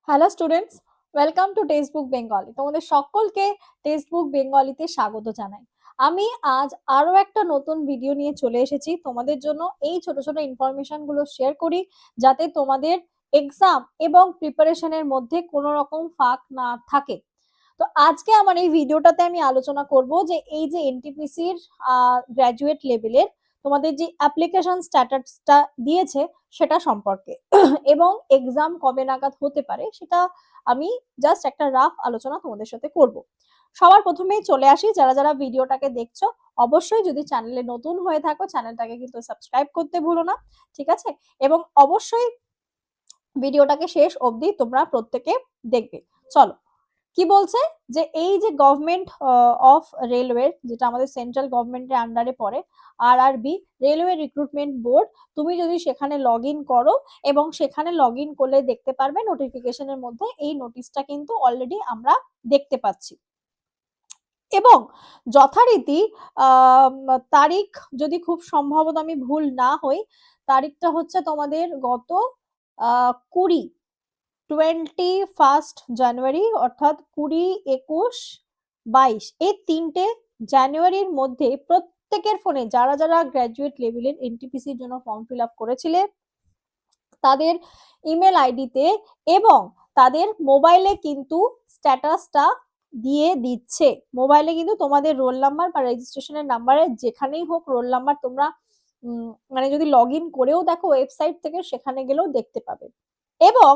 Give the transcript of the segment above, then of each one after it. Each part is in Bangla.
Hello students, welcome to text book Bengali. তোমাদের সকলকে টেক্সট বুক বেঙ্গলিতে স্বাগত জানাই। আমি আজ আরো একটা নতুন ভিডিও নিয়ে চলে এসেছি তোমাদের জন্য। এই ছোট ছোট ইনফরমেশন গুলো শেয়ার করি যাতে তোমাদের এক্সাম এবং প্রিপারেশনের মধ্যে কোনো রকম ফাঁক না থাকে। তো আজকে আমার এই ভিডিওটাতে আমি আলোচনা করব যে এই যে এনটিপিসির গ্র্যাজুয়েট লেভেলের তোমাদের যে অ্যাপ্লিকেশন স্ট্যাটাসটা দিয়েছে সেটা সম্পর্কে এবং এক্সাম কবে নাগাদ হতে পারে সেটা আমি জাস্ট একটা রাফ আলোচনা তোমাদের সাথে করব। সবার প্রথমেই চলে আসি, যারা যারা ভিডিওটাকে দেখছো অবশ্যই যদি চ্যানেলে নতুন হয়ে থাকো চ্যানেলটাকে কিন্তু সাবস্ক্রাইব করতে ভুলো না, ঠিক আছে? এবং অবশ্যই ভিডিওটাকে শেষ অবধি তোমরা প্রত্যেকে দেখবে। চলো, কি বলছে যে এই যে গভর্নমেন্ট অফ রেলওয়ে, যেটা আমাদের সেন্ট্রাল গভর্নমেন্টের আন্ডারে পড়ে, আরআরবি রেলওয়ে রিক্রুটমেন্ট বোর্ড, তুমি যদি সেখানে লগ ইন করো এবং সেখানে লগ ইন করলে দেখতে পারবে নোটিফিকেশনের মধ্যে এই নোটিশটা কিন্তু অলরেডি আমরা দেখতে পাচ্ছি। এবং যথারীতি তারিখ, যদি খুব সম্ভবত আমি ভুল না হই, তারিখটা হচ্ছে তোমাদের গত 21 জানুয়ারি, অর্থাৎ 20, 21, 22 এই 3টে জানুয়ারির মধ্যে প্রত্যেকের ফোনে যারা যারা গ্র্যাজুয়েট লেভেলের এনটিপিসির জন্য ফর্ম ফিল আপ করেছিলে তাদের ইমেল আইডিতে এবং তাদের মোবাইলে কিন্তু স্ট্যাটাসটা দিয়ে দিচ্ছে। মোবাইলে কিন্তু তোমাদের রোল নাম্বার বা রেজিস্ট্রেশনের নাম্বারে যেখানেই হোক রোল নাম্বার তোমরা মানে যদি লগ ইন করেও দেখো ওয়েবসাইট থেকে, সেখানে গেলেও দেখতে পাবে। এবং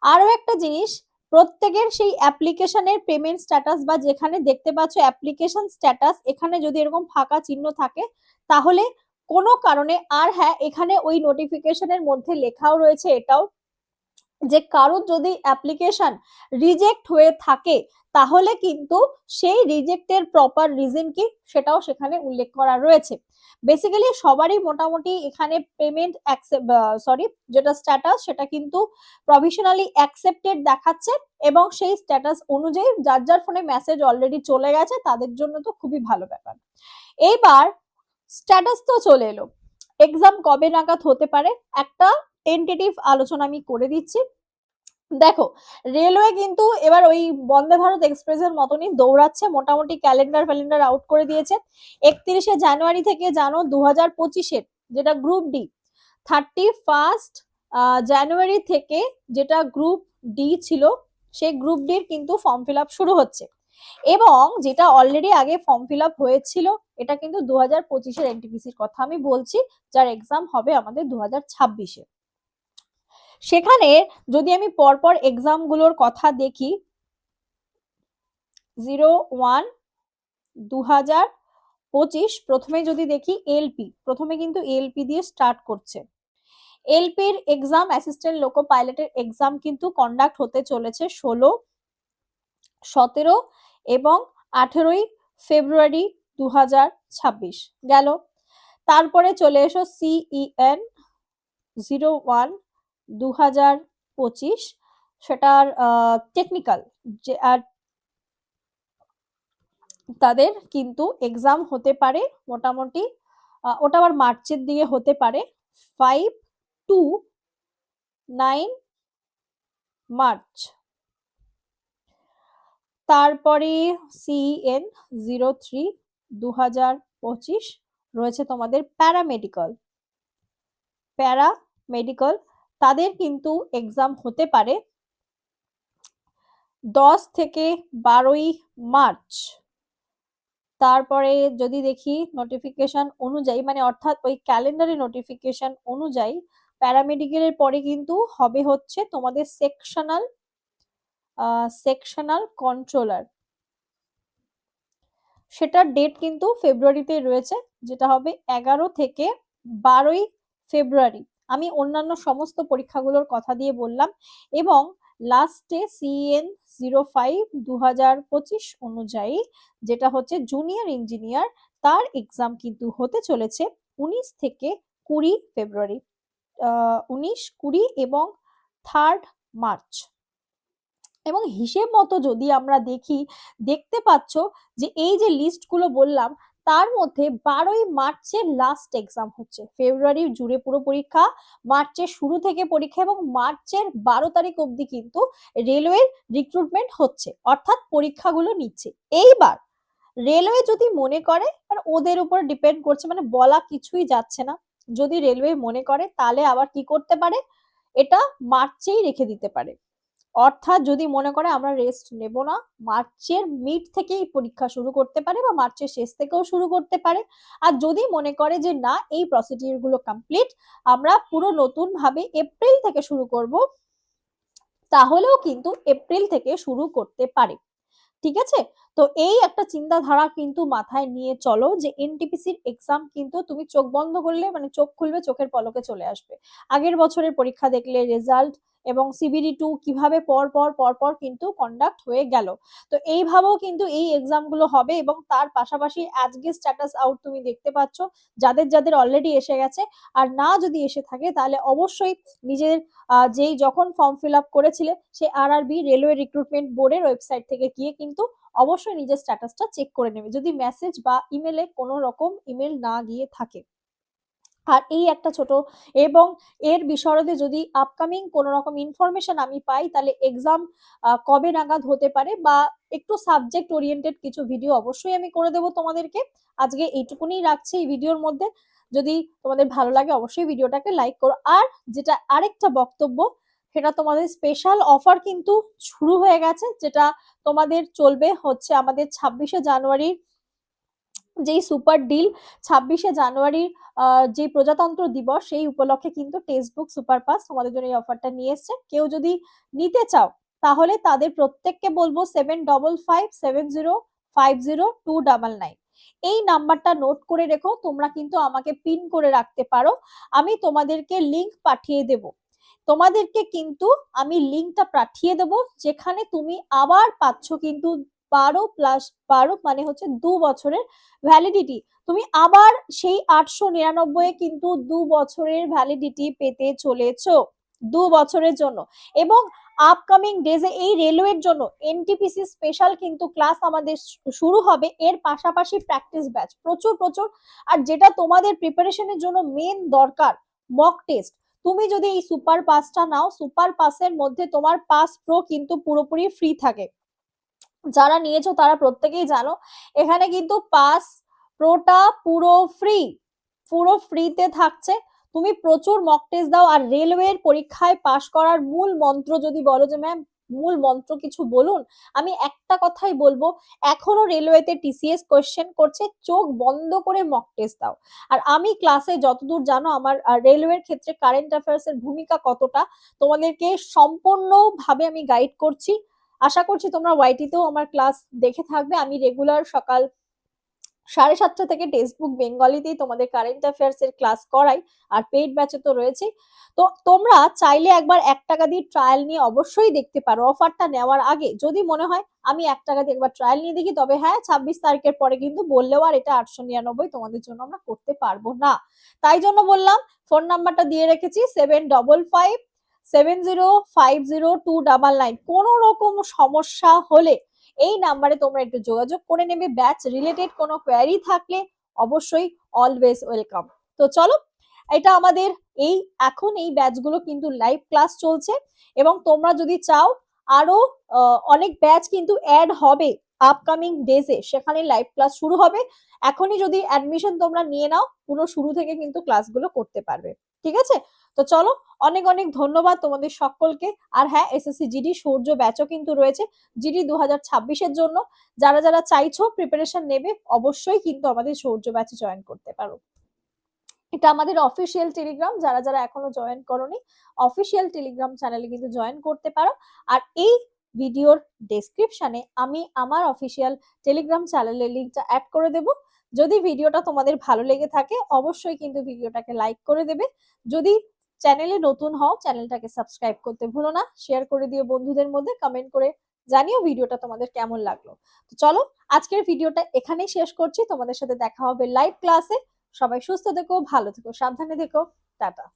আরো একটা জিনিস, প্রত্যেকের সেই অ্যাপ্লিকেশনের পেমেন্ট স্ট্যাটাস বা যেখানে দেখতে পাচ্ছ অ্যাপ্লিকেশন স্ট্যাটাস, এখানে যদি এরকম ফাঁকা চিহ্ন থাকে তাহলে কোনো কারণে, আর হ্যাঁ এখানে ওই নোটিফিকেশনের মধ্যে লেখাও রয়েছে এটাও, যে কারোর যদি অ্যাপ্লিকেশন রিজেক্ট হয়ে থাকে তাহলে কিন্তু সেই রিজেক্টের প্রপার রিজন কি সেটাও সেখানে উল্লেখ করা রয়েছে। বেসিক্যালি সবারই মোটামুটি এখানে পেমেন্ট যেটা স্ট্যাটাস সেটা কিন্তু প্রভিশনালি অ্যাকসেপ্টেড দেখাচ্ছে এবং সেই স্ট্যাটাস অনুযায়ী যার যার ফোনে মেসেজ অলরেডি চলে গেছে তাদের জন্য তো খুবই ভালো ব্যাপার। এইবার স্ট্যাটাস তো চলে এলো, এক্সাম কবে নাগাদ হতে পারে একটা টেন্টেটিভ আলোচনা আমি করে দিচ্ছি। দেখো, রেলওয়ে কিন্তু এবার ওই বন্দে ভারত এক্সপ্রেসের মতনই দৌড়াচ্ছে, মোটামুটি ক্যালেন্ডার আউট করে দিয়েছে। 31 জানুয়ারি থেকে জানো 2025-এর যেটা গ্রুপ ডি, 31 জানুয়ারি থেকে যেটা গ্রুপ ডি ছিল সেই গ্রুপ ডির কিন্তু ফর্ম ফিল আপ শুরু হচ্ছে। এবং যেটা অলরেডি আগে ফর্ম ফিল আপ হয়েছিল, এটা কিন্তু 2025-এর এনটিপিসির কথা আমি বলছি, যার এক্সাম হবে আমাদের 2026-এ। সেখানে যদি আমি পরপর এক্সাম গুলোর কথা দেখি, 01-2025 প্রথমে যদি দেখি এলপি, প্রথমে কিন্তু এলপি দিয়ে স্টার্ট করছে। এলপির এক্সাম, অ্যাসিস্ট্যান্ট লোকো পাইলটের এক্সাম কিন্তু কন্ডাক্ট হতে চলেছে 16, 17 এবং 18 ফেব্রুয়ারি 2026 গেল। তারপরে চলে এসো সিইএন 01-2025, সেটার টেকনিক্যাল যে তাদের কিন্তু এক্সাম হতে পারে মোটামুটি, ওটা আবার মার্চের দিকে হতে পারে, 5-9 মার্চ। তারপরে সিএন 03-2025 রয়েছে তোমাদের প্যারামেডিক্যাল, তাদের কিন্তু এক্সাম হতে পারে 10-12 মার্চ। তারপরে যদি দেখি নোটিফিকেশন অনুযায়ী, মানে অর্থাৎ ওই ক্যালেন্ডারে নোটিফিকেশন অনুযায়ী প্যারামেডিক্যালের পরে কিন্তু হবে হচ্ছে তোমাদের সেকশনাল কন্ট্রোলার, সেটার ডেট কিন্তু ফেব্রুয়ারিতে রয়েছে, যেটা হবে 11-12 ফেব্রুয়ারি। আমি অন্যান্য সমস্ত পরীক্ষাগুলোর কথা দিয়ে বললাম। এবং লাস্টে সিএন 05-2025 অনুযায়ী যেটা হচ্ছে জুনিয়র ইঞ্জিনিয়ার, তার এক্সাম কিন্তু হতে চলেছে 19-20 ফেব্রুয়ারি, 19-20 এবং 3 মার্চ। এবং হিসেব মতো যদি আমরা দেখি, দেখতে পাচ্ছ যে এই যে লিস্টগুলো বললাম তার মধ্যে 12ই মার্চের লাস্ট এক্সাম হচ্ছে, ফেব্রুয়ারির জুড়ে পুরো পরীক্ষা, মার্চের শুরু থেকে পরীক্ষা এবং মার্চের 12 তারিখ অবধি কিন্তু রেলওয়ের রিক্রুটমেন্ট হচ্ছে, অর্থাৎ পরীক্ষাগুলো নিচ্ছে। এইবার রেলওয়ে যদি মনে করে, মানে ওদের উপর ডিপেন্ড করছে, মানে বলা কিছুই যাচ্ছে না, যদি রেলওয়ে মনে করে তাহলে আবার কি করতে পারে, এটা মার্চেই রেখে দিতে পারে। অর্থাৎ যদি মনে করে আমরা রেস্ট নেব না, মার্চের মিড থেকেই পরীক্ষা শুরু করতে পারে বা মার্চের শেষ থেকেও শুরু করতে পারে। আর যদি মনে করে যে না, এই প্রসিডিউর গুলো কমপ্লিট, আমরা পুরো নতুন ভাবে এপ্রিল থেকে শুরু করব, তাহলেও কিন্তু এপ্রিল থেকে শুরু করতে পারে। ঠিক আছে, তো এই একটা চিন্তাধারা কিন্তু মাথায় নিয়ে চলো যে এনটিপিসির এক্সাম কিন্তু তুমি চোখ বন্ধ করলে, মানে চোখ খুলবে চোখের পলকে চলে আসবে। আগের বছরের পরীক্ষা দেখলে রেজাল্ট এবং সিবিডি 2 কিভাবে পর পর কিন্তু কন্ডাক্ট হয়ে গেল। তো এইভাবেও কিন্তু এই এক্সাম গুলো হবে এবং তার পাশাপাশি আজকে স্ট্যাটাস আউট তুমি দেখতে পাচ্ছ, যাদের যাদের অলরেডি এসে গেছে, আর না যদি এসে থাকে তাহলে অবশ্যই নিজের যেই যখন ফর্ম ফিল আপ করেছিলে সে আরআরবি রেলওয়ে রিক্রুটমেন্ট বোর্ডের ওয়েবসাইট থেকে গিয়ে কিন্তু অবশ্যই নিজের স্ট্যাটাসটা চেক করে নেবে, যদি মেসেজ বা ইমেলে কোনো রকম ইমেল না গিয়ে থাকে। আর এই একটা ছোট এবং এর বিশদে যদি আপকামিং কোনো রকম ইনফরমেশন আমি পাই, তাহলে এক্সাম কবে নাগাদ হতে পারে বা একটু সাবজেক্ট ওরিয়েন্টেড কিছু ভিডিও অবশ্যই আমি করে দেবো তোমাদেরকে। আজকে এইটুকুনি রাখছি এই ভিডিওর মধ্যে। যদি তোমাদের ভালো লাগে অবশ্যই ভিডিওটাকে লাইক করো। আর যেটা আরেকটা বক্তব্য, সেটা তোমাদের স্পেশাল অফার কিন্তু শুরু হয়ে গেছে, যেটা তোমাদের চলবে হচ্ছে আমাদের 26শে জানুয়ারির যেই সুপার ডিল, 26শে জানুয়ারির যে প্রজাতন্ত্র দিবস, সেই উপলক্ষে কিন্তু টেক্সট বুক সুপার পাস তোমাদের জন্য এই অফারটা নিয়ে এসছে। কেউ যদি নিতে চাও তাহলে তাদের প্রত্যেককে বলবো 7557050299 এই নাম্বারটা নোট করে রেখো, তোমরা কিন্তু আমাকে পিন করে রাখতে পারো, আমি তোমাদেরকে লিংক পাঠিয়ে দেব। তোমাদেরকে কিন্তু আমি লিংকটা পাঠিয়ে দেব, যেখানে তুমি আবার পাচ্ছ কিন্তু 12+12 মানে হচ্ছে 2 বছরের ভ্যালিডিটি। তুমি আবার সেই 899 কিন্তু 2 বছরের ভ্যালিডিটি পেতে চলেছো 2 বছরের জন্য। এবং আপকামিং ডেজে এই রেলওয়ের জন্য এনটিপিসি স্পেশাল কিন্তু ক্লাস আমাদের শুরু হবে, এর পাশাপাশি প্র্যাকটিস ব্যাচ প্রচুর প্রচুর। আর যেটা তোমাদের প্রিপারেশনের জন্য মেন দরকার, মক টেস্ট। তুমি যদি এই সুপার পাসটা নাও, সুপার পাসের মধ্যে তোমার পাস প্রো কিন্তু পুরোপুরি ফ্রি থাকে, যারা নিয়েছো তারা প্রত্যেকেই জানো। এখানে কিন্তু পাস প্রোটা পুরো ফ্রিতে থাকছে। তুমি প্রচুর মক টেস্ট দাও। আর রেলওয়ের পরীক্ষায় পাশ করার মূল মন্ত্র যদি বলো যে ম্যাম মূল মন্ত্র কিছু বলুন, আমি একটা কথাই বলবো, এখনো রেলওয়েতে টিসিএস কোশ্চেন করছে, চোখ বন্ধ করে মক টেস্ট দাও। আর আমি ক্লাসে যতদূর জানো আমার রেলওয়ের ক্ষেত্রে কারেন্ট অ্যাফেয়ার্স এর ভূমিকা কতটা তোমাদেরকে সম্পূর্ণভাবে আমি গাইড করছি। আশা করছি তোমরা ওয়াইটিতেও আমার ক্লাস দেখে থাকবে। আমি রেগুলার সকাল 7:30 থেকে টেক্সট বুক বেঙ্গলিতেই তোমাদের কারেন্ট অ্যাফেয়ার্স এর ক্লাস করাই, আর পেইড ব্যাচে তো রয়েছে। তো তোমরা চাইলে একবার 1 টাকা দিয়ে ট্রায়াল নিয়ে অবশ্যই দেখতে পারো অফারটা নেওয়ার আগে। যদি মনে হয় আমি 1 টাকা দিয়ে একবার ট্রায়াল নিয়ে দেখি, তবে হ্যাঁ 26 তারিখের পরে কিন্তু বললেও আর এটা 899 তোমাদের জন্য আমরা করতে পারবো না। তাই জন্য বললাম, ফোন নাম্বারটা দিয়ে রেখেছি 7557050299। কোনো রকম সমস্যা হলে এই নাম্বারে তোমরা একটু যোগাযোগ করে নেবে। ব্যাচ রিলেটেড কোনো কোয়ারি থাকলে অবশ্যই অলওয়েজ ওয়েলকাম। তো চলো, এটা আমাদের এই এখন এই ব্যাচগুলো কিন্তু লাইভ ক্লাস চলছে এবং তোমরা যদি চাও আরো অনেক ব্যাচ কিন্তু অ্যাড হবে আপকামিং ডেজে, সেখানে লাইভ ক্লাস শুরু হবে। এখনই যদি অ্যাডমিশন তোমরা নিয়ে নাও, পুরো শুরু থেকে কিন্তু ক্লাসগুলো করতে পারবে। ঠিক আছে, তো চলো, অনেক অনেক ধন্যবাদ তোমাদের সকলকে। আর হ্যাঁ, এসএসসি জিডি সূর্য ব্যাচও কিন্তু রয়েছে জিডি 2026-এর জন্য। যারা যারা চাইছো প্রিপারেশন নেবে অবশ্যই কিন্তু আমাদের সূর্য ব্যাচে জয়েন করতে পারো। এটা আমাদের অফিসিয়াল টেলিগ্রাম, যারা যারা এখনো জয়েন করোনি অফিসিয়াল টেলিগ্রাম চ্যানেলে কিন্তু জয়েন করতে পারো। আর এই ভিডিওর ডেসক্রিপশনে আমি আমার অফিসিয়াল টেলিগ্রাম চ্যানেলের লিংকটা অ্যাড করে দেব। যদি ভিডিওটা তোমাদের ভালো লেগে থাকে অবশ্যই কিন্তু ভিডিওটাকে লাইক করে দেবে। যদি চ্যানেলে নতুন হও চ্যানেলটাকে সাবস্ক্রাইব করতে ভুলো না, শেয়ার করে দিও বন্ধুদের মধ্যে, কমেন্ট করে জানিও ভিডিওটা তোমাদের কেমন লাগলো। তো চলো, আজকের ভিডিওটা এখানেই শেষ করছি, তোমাদের সাথে দেখা হবে লাইভ ক্লাসে। সবাই সুস্থ থেকো, ভালো থেকো, সাবধানে থেকো, টাটা।